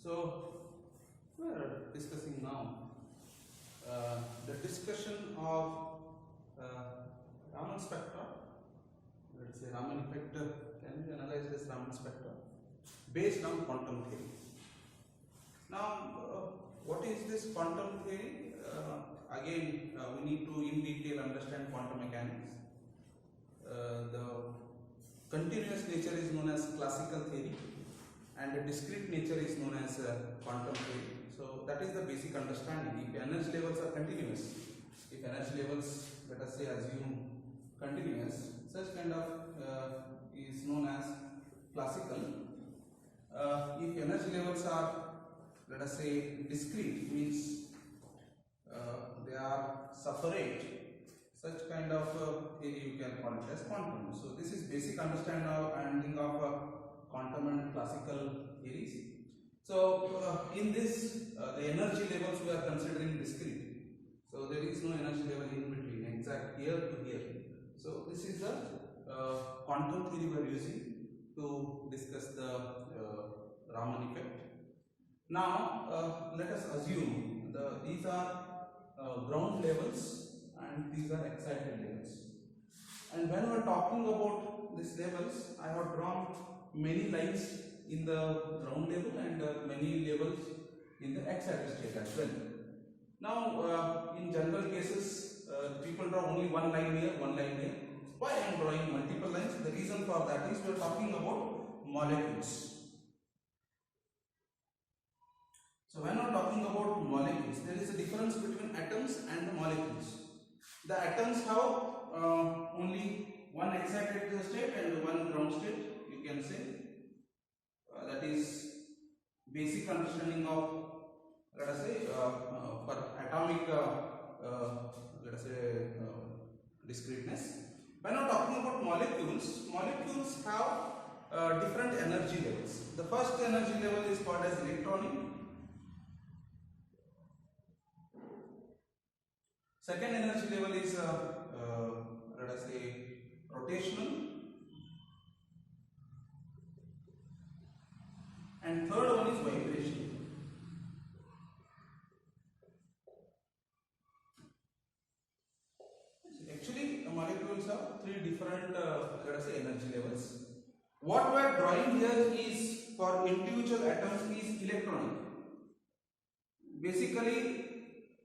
So we are discussing now the discussion of Raman spectra. Let's say Raman effect can be analyzed as Raman spectra based on quantum theory. Now, what is this quantum theory? Again, we need to in detail understand quantum mechanics. The continuous nature is known as classical theory, and the discrete nature is known as quantum theory. So that is the basic understanding. If energy levels are continuous, if energy levels, let us say, assume continuous, such kind of is known as classical. If energy levels are, let us say, discrete, means they are separate, such kind of theory you can call it as quantum. So this is basic understanding of quantum and classical theories. So in this, the energy levels we are considering discrete. So there is no energy level in between, exact here to here. So this is the quantum theory we are using to discuss the Raman effect. Now let us assume these are ground levels and these are excited levels. And when we are talking about these levels, I have drawn many lines in the ground level and many levels in the excited state as well. Now, in general cases, people draw only one line here, one line here. Why I am drawing multiple lines? The reason for that is we are talking about molecules. So when we are talking about molecules, there is a difference between atoms and the molecules. The atoms have only one excited state and one ground state, you can say. That is basic understanding of, let us say, for atomic, let us say, discreteness. When we are talking about molecules, molecules have different energy levels. The first energy level is called as electronic. Second energy level is, let us say, rotational. And third one is vibration. Actually, molecules have three different, let us say, energy levels. What we are drawing here is for individual atoms is electronic. Basically,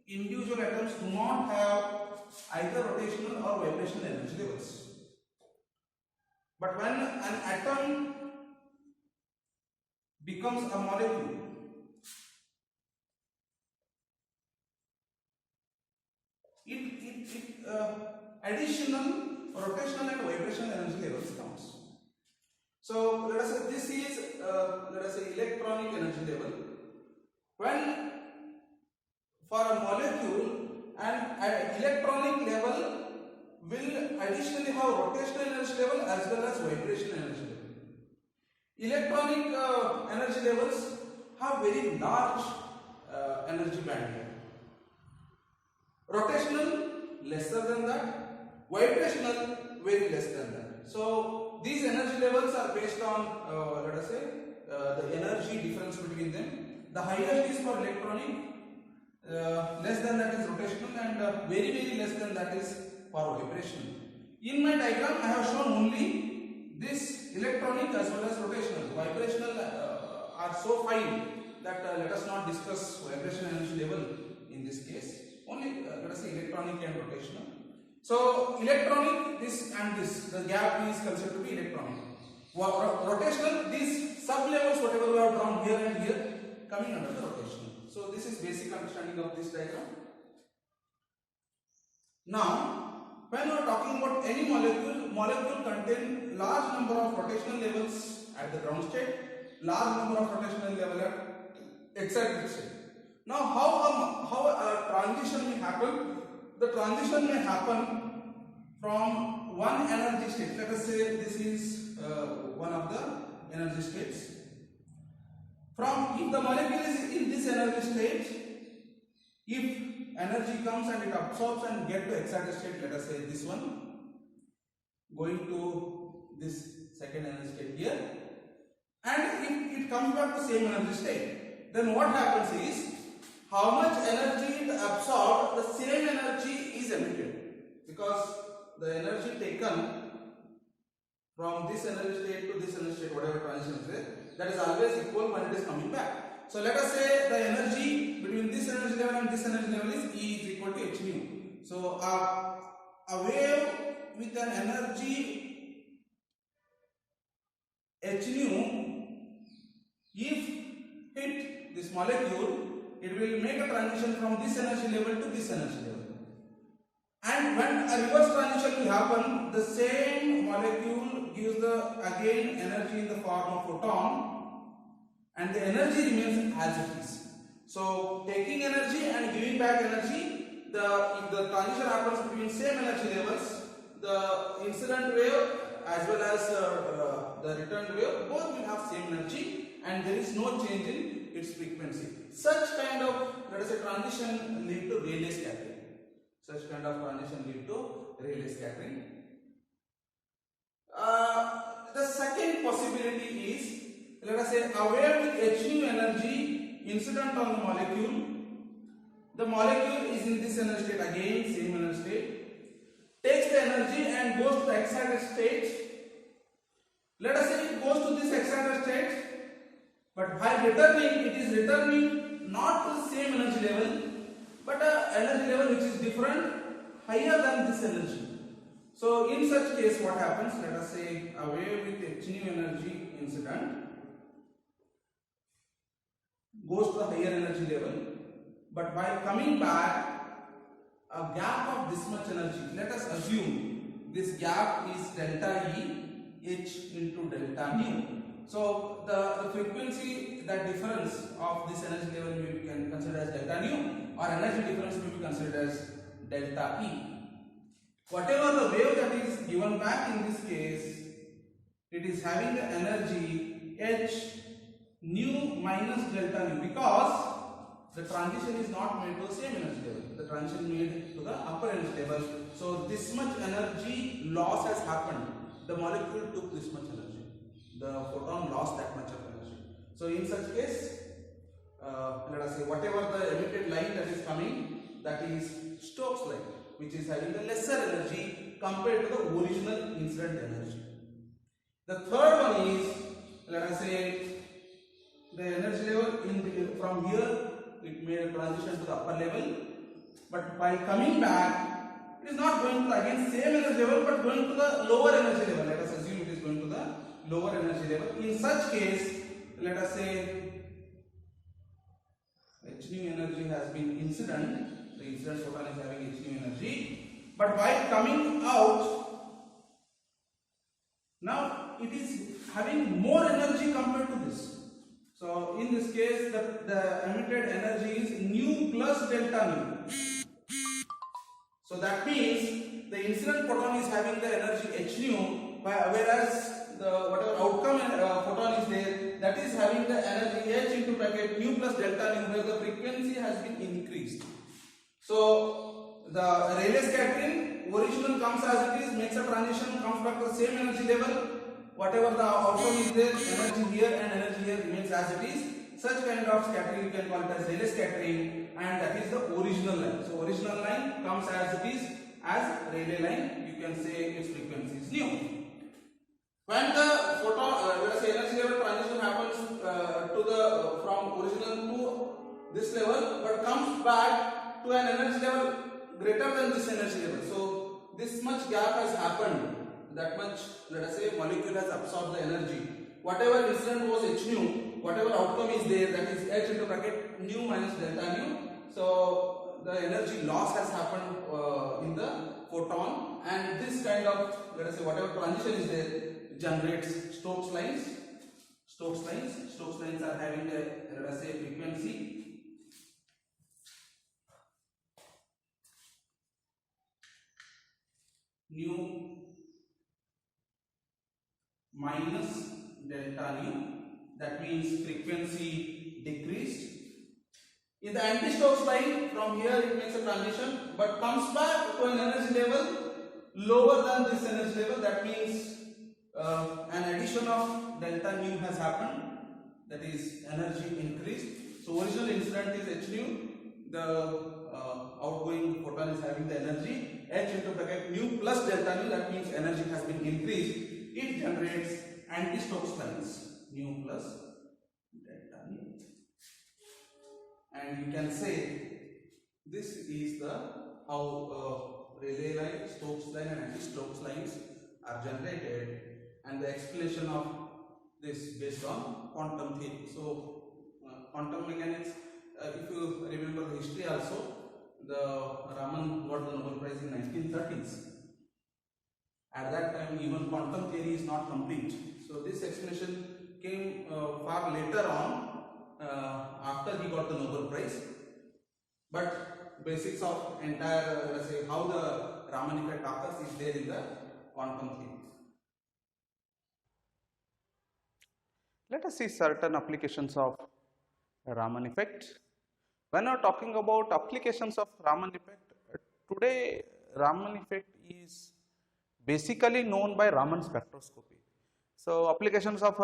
individual atoms do not have either rotational or vibrational energy levels. But when an atom becomes a molecule, additional rotational and vibrational energy levels comes. So let us say this is let us say electronic energy level. When for a molecule, an electronic level will additionally have rotational energy level as well as vibrational energy level. Electronic energy levels have very large energy bandwidth. Rotational lesser than that, vibrational very less than that. So these energy levels are based on let us say the energy difference between them. The highest is for electronic, less than that is rotational, and very less than that is for vibrational. In my diagram I have shown only this electronic as well as rotational. Vibrational are so fine that let us not discuss vibration energy level in this case. Only let us say electronic and rotational. So electronic, this and this, the gap is considered to be electronic. Rotational, these sub levels whatever we have drawn here and here coming under the rotational. So this is basic understanding of this diagram. Now, when we are talking about any molecule contain large number of rotational levels at the ground state, large number of rotational level at excited state. Now, how a transition may happen? The transition may happen from one energy state. Let us say this is one of the energy states. If the molecule is in this energy state, if energy comes and it absorbs and get to excited state, let us say this one, going to this second energy state here, and if it comes back to same energy state, then what happens is how much energy it absorbed, the same energy is emitted, because the energy taken from this energy state to this energy state, whatever transition is there, that is always equal when it is coming back. So let us say the energy between this energy level and this energy level is E is equal to h nu. So a wave with an energy h nu, if hit this molecule, it will make a transition from this energy level to this energy level. And when a reverse transition will happen, the same molecule gives the again energy in the form of photon, and the energy remains as it is. So taking energy and giving back energy, if the transition happens between same energy levels, the incident wave as well as the return wave both will have same energy, and there is no change in its frequency. Such kind of, let us say, transition lead to Rayleigh scattering. Such kind of transition lead to Rayleigh scattering. The second possibility is, let us say, a wave with h nu energy incident on the molecule. The molecule is in this energy state, again same energy state, takes the energy and goes to the excited state. Let us say it goes to this excited state, but while returning, it is returning not to the same energy level, but an energy level which is different, higher than this energy. So in such case, what happens? Let us say a wave with h nu energy incident goes to the higher energy level, but while coming back, a gap of this much energy, let us assume this gap is delta E h into delta nu. So the frequency, that difference of this energy level may be considered as delta nu, or energy difference may be considered as delta E. Whatever the wave that is given back in this case, it is having the energy h nu minus delta nu, because the transition is not made to the same energy level. The transition made to the upper energy level. So this much energy loss has happened. The molecule took this much energy. The photon lost that much of energy. So in such case, let us say whatever the emitted light that is coming, that is Stokes light, which is having the lesser energy compared to the original incident energy. The third one is, let us say, the energy level from here, it made a transition to the upper level, but by coming back, it is not going to again same energy level, but going to the lower energy level. Let us assume it is going to the lower energy level. In such case, let us say h nu energy has been incident, the incident photon is having h nu energy, but while coming out, now it is having more energy compared to this. So in this case, the emitted energy is nu plus delta nu. So that means the incident photon is having the energy h nu, whereas the whatever outcome photon is there, that is having the energy h into bracket nu plus delta nu, where the frequency has been increased. So the Rayleigh scattering, original comes as it is, makes a transition, comes back to the same energy level. Whatever the outcome is there, energy here and energy here remains as it is. Such kind of scattering you can call it as Rayleigh scattering, and that is the original line. So original line comes as it is as Rayleigh line. You can say its frequency is nu. When the photon, let us say energy level transition happens to the from original to this level, but comes back to an energy level greater than this energy level. So this much gap has happened. That much, let us say, molecule has absorbed the energy. Whatever incident was h nu, whatever outcome is there, that is h into bracket nu minus delta nu. So the energy loss has happened in the photon, and this kind of, let us say, whatever transition is there generates Stokes lines. Stokes lines are having a, let us say, frequency nu minus delta nu. That means frequency decreased. In the anti-Stokes line, from here it makes a transition, but comes back to an energy level lower than this energy level. That means an addition of delta nu has happened. That is, energy increased. So original incident is h nu, the outgoing photon is having the energy h into bracket nu plus delta nu, that means energy has been increased. It generates anti-Stokes lines, nu plus delta nu, and you can say this is the how Rayleigh line, Stokes line and anti-Stokes lines are generated, and the explanation of this based on quantum theory. So quantum mechanics, if you remember the history also, the Raman got the Nobel Prize in 1930s. At that time even quantum theory is not complete. So this explanation came far later on, after he got the Nobel Prize. But basics of entire, let's say, how the Raman effect occurs is there in the quantum theory. Let us see certain applications of Raman effect. When we are talking about applications of Raman effect, today Raman effect is basically known by Raman spectroscopy. So applications of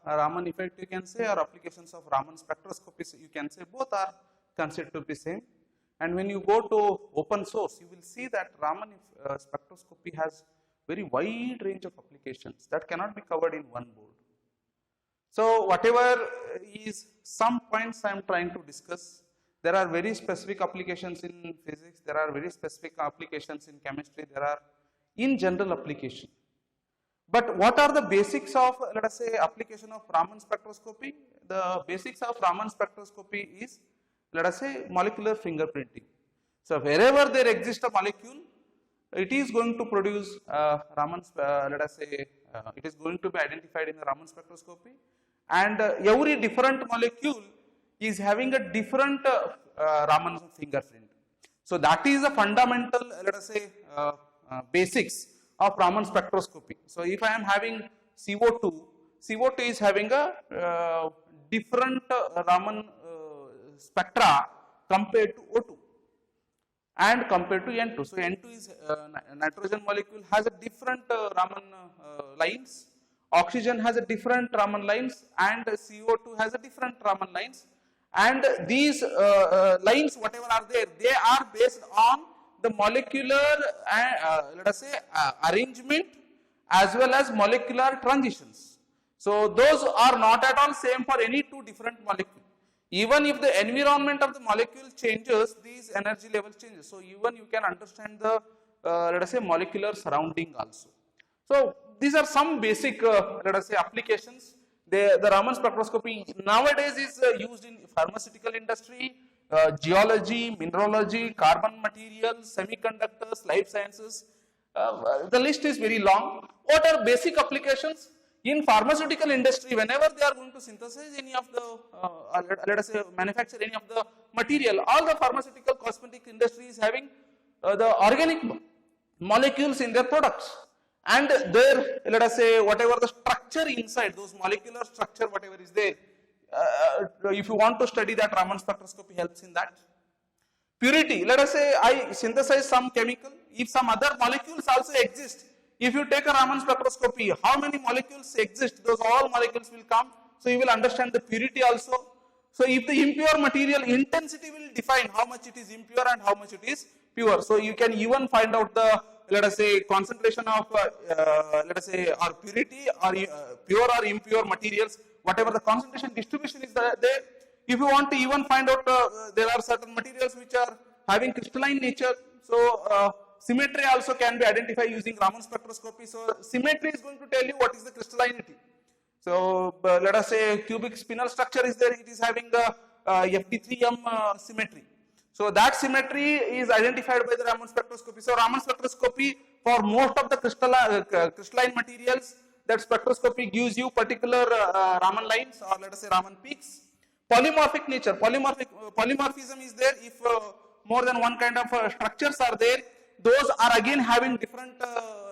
Raman effect you can say, or applications of Raman spectroscopy you can say, both are considered to be same. And when you go to open source, you will see that Raman spectroscopy has very wide range of applications that cannot be covered in one board. So whatever is some points I am trying to discuss, there are very specific applications in physics, there are very specific applications in chemistry, there are in general application. But what are the basics of, let us say, application of Raman spectroscopy? The basics of Raman spectroscopy is, let us say, molecular fingerprinting. So wherever there exists a molecule, it is going to produce Raman, let us say, it is going to be identified in the Raman spectroscopy, and every different molecule is having a different Raman fingerprint. So that is a fundamental, let us say, basics of Raman spectroscopy. So if I am having CO2, CO2 is having a different Raman spectra compared to O2 and compared to N2. So N2 is nitrogen molecule has a different Raman lines, oxygen has a different Raman lines, and CO2 has a different Raman lines, and these lines whatever are there, they are based on the molecular let us say arrangement as well as molecular transitions. So those are not at all same for any two different molecules. Even if the environment of the molecule changes, these energy levels changes. So even you can understand the let us say molecular surrounding also. So these are some basic let us say applications. The Raman spectroscopy nowadays is used in pharmaceutical industry, geology, mineralogy, carbon materials, semiconductors, life sciences. The list is very long. What are basic applications? In pharmaceutical industry, whenever they are going to synthesize any of the, let us say, manufacture any of the material, all the pharmaceutical cosmetic industry is having the organic molecules in their products. And their, let us say, whatever the structure inside, those molecular structure, whatever is there, if you want to study that, Raman spectroscopy helps in that. Purity, let us say I synthesize some chemical, if some other molecules also exist, if you take a Raman spectroscopy, how many molecules exist, those all molecules will come, so you will understand the purity also. So if the impure material, intensity will define how much it is impure and how much it is pure. So you can even find out the, let us say, concentration of, let us say, or purity or pure or impure materials, whatever the concentration distribution is there. If you want to even find out, there are certain materials which are having crystalline nature. So symmetry also can be identified using Raman spectroscopy. So symmetry is going to tell you what is the crystallinity. So let us say cubic spinel structure is there, it is having the FD3M symmetry. So that symmetry is identified by the Raman spectroscopy. So Raman spectroscopy for most of the crystalline materials, that spectroscopy gives you particular Raman lines, or let us say Raman peaks. Polymorphic nature, polymorphism is there. If more than one kind of structures are there, those are again having different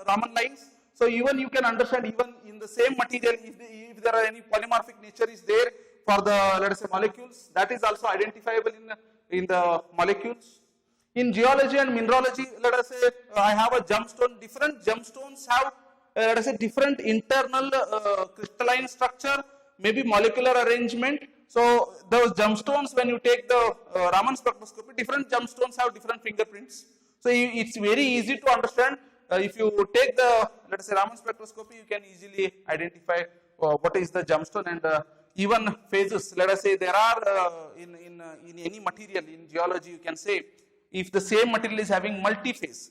Raman lines. So even you can understand, even in the same material, if there are any polymorphic nature is there for the, let us say, molecules, that is also identifiable in the molecules. In geology and mineralogy, let us say I have a gemstone. Different gemstones have let us say different internal crystalline structure, maybe molecular arrangement. So those gemstones, when you take the Raman spectroscopy, different gemstones have different fingerprints. So it's very easy to understand. If you take the, let us say, Raman spectroscopy, you can easily identify what is the gemstone and even phases. Let us say there are in any material in geology, you can say if the same material is having multi-phase,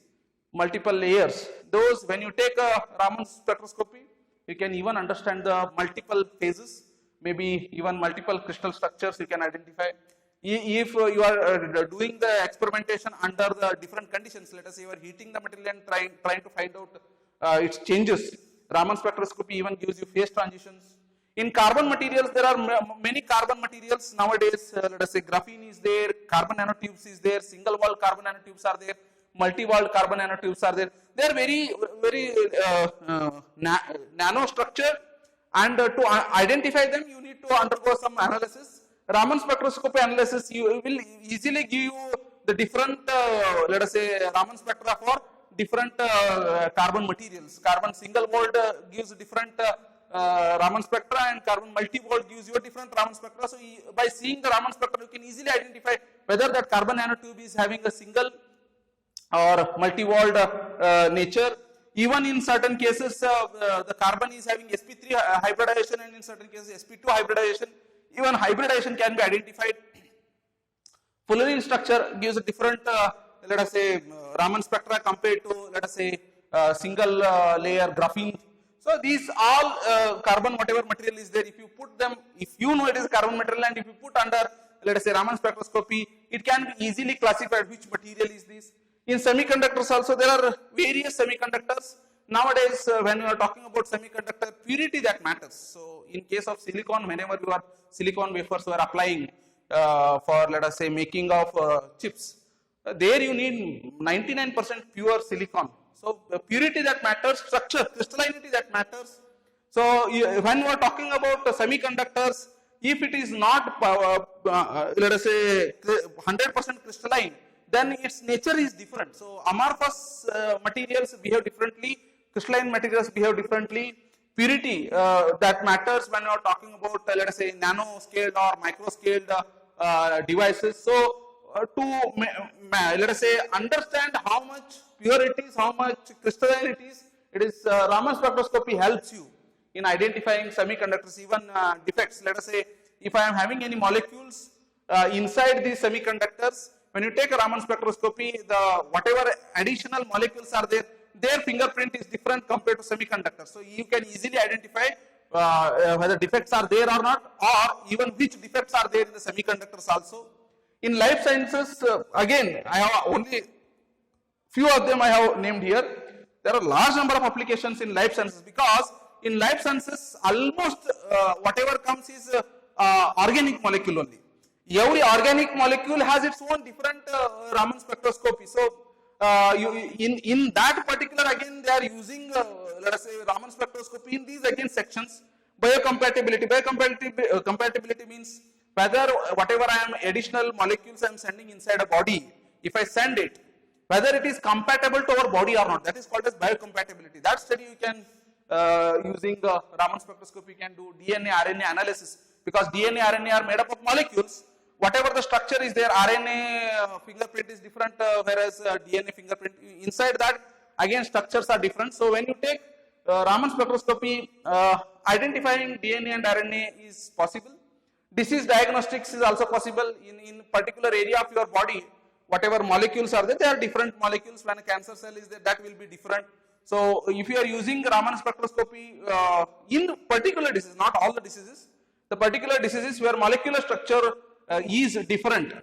multiple layers, those when you take a Raman spectroscopy, you can even understand the multiple phases, maybe even multiple crystal structures you can identify. If you are doing the experimentation under the different conditions, let us say you are heating the material and trying to find out its changes, Raman spectroscopy even gives you phase transitions. In carbon materials, there are many carbon materials nowadays. Let us say graphene is there, carbon nanotubes is there, single wall carbon nanotubes are there, multi-walled carbon nanotubes are there. They are very nano structure, and to identify them, you need to undergo some analysis. Raman spectroscopy analysis will easily give you the different, let us say, Raman spectra for different carbon materials. Carbon single walled gives different Raman spectra, and carbon multi-walled gives you a different Raman spectra. So by seeing the Raman spectra, you can easily identify whether that carbon nanotube is having a single or multi-walled nature. Even in certain cases, the carbon is having sp3 hybridization, and in certain cases sp2 hybridization. Even hybridization can be identified. Fullerene structure gives a different, let us say, Raman spectra compared to, let us say, single layer graphene. So these all carbon, whatever material is there, if you put them, if you know it is a carbon material, and if you put under, let us say, Raman spectroscopy, it can be easily classified which material is this. In semiconductors also, there are various semiconductors. Nowadays, when you are talking about semiconductor, purity that matters. So in case of silicon, whenever you are silicon wafers you are applying for, let us say, making of chips, there you need 99% pure silicon. So purity that matters, structure, crystallinity that matters. So when you are talking about semiconductors, if it is not, let us say, 100% crystalline, then its nature is different. So amorphous materials behave differently, crystalline materials behave differently. Purity that matters when you are talking about, let us say, nano scaled or micro scaled devices. So to let us say understand how much pure it is, how much crystalline it is, Raman spectroscopy helps you in identifying semiconductors, even defects. Let us say if I am having any molecules inside these semiconductors, when you take a Raman spectroscopy, the whatever additional molecules are there, their fingerprint is different compared to semiconductors. So you can easily identify whether defects are there or not, or even which defects are there in the semiconductors also. In life sciences, again, I have only few of them I have named here. There are large number of applications in life sciences, because in life sciences almost whatever comes is organic molecule only. Every organic molecule has its own different Raman spectroscopy. So in that particular, again, they are using let us say Raman spectroscopy in these again sections. Biocompatibility. Compatibility means whether whatever I am additional molecules I am sending inside a body, if I send it, whether it is compatible to our body or not, that is called as biocompatibility. That study you can using Raman spectroscopy, you can do DNA, RNA analysis, because DNA, RNA are made up of molecules. Whatever the structure is there, RNA fingerprint is different, whereas DNA fingerprint, inside that again structures are different. So when you take Raman spectroscopy, identifying DNA and RNA is possible. Disease diagnostics is also possible in particular area of your body. Whatever molecules are there, they are different molecules. When a cancer cell is there, that will be different. So if you are using Raman spectroscopy in particular diseases, not all the diseases, the particular diseases where molecular structure is different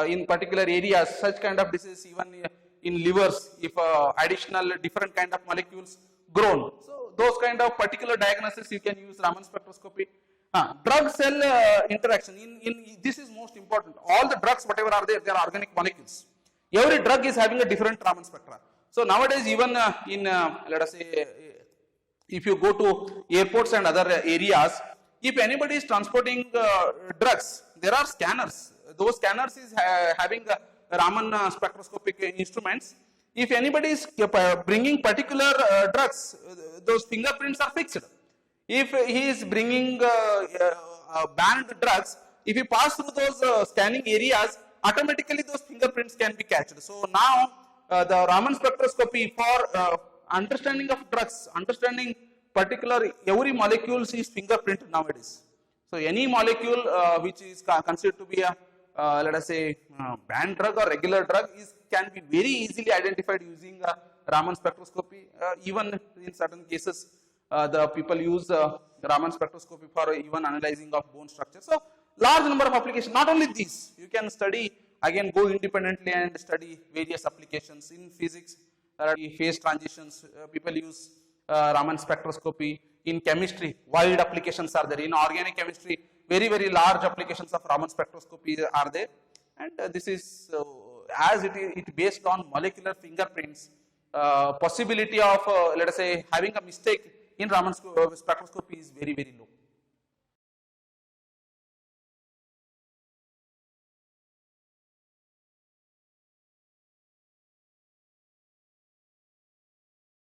in particular areas, such kind of diseases, even in livers, if additional different kind of molecules grown. So those kind of particular diagnosis you can use Raman spectroscopy. Drug cell interaction, this is most important. All the drugs whatever are there, they are organic molecules. Every drug is having a different Raman spectra. So nowadays even in let us say if you go to airports and other areas, if anybody is transporting drugs, there are scanners. Those scanners is having Raman spectroscopic instruments. If anybody is bringing particular drugs, those fingerprints are fixed. If he is bringing banned drugs, if you pass through those scanning areas, automatically those fingerprints can be catched. So now the Raman spectroscopy for understanding of drugs, understanding particular every molecules is fingerprint nowadays. So any molecule which is considered to be a let us say banned drug or regular drug can be very easily identified using Raman spectroscopy. Even in certain cases, the people use Raman spectroscopy for even analyzing of bone structure. So large number of applications. Not only these, you can study again, go independently and study various applications in physics. Phase transitions, people use Raman spectroscopy. In chemistry, wide applications are there. In organic chemistry, very large applications of Raman spectroscopy are there. And this is as it based on molecular fingerprints, possibility of let us say having a mistake in Raman spectroscopy is very low.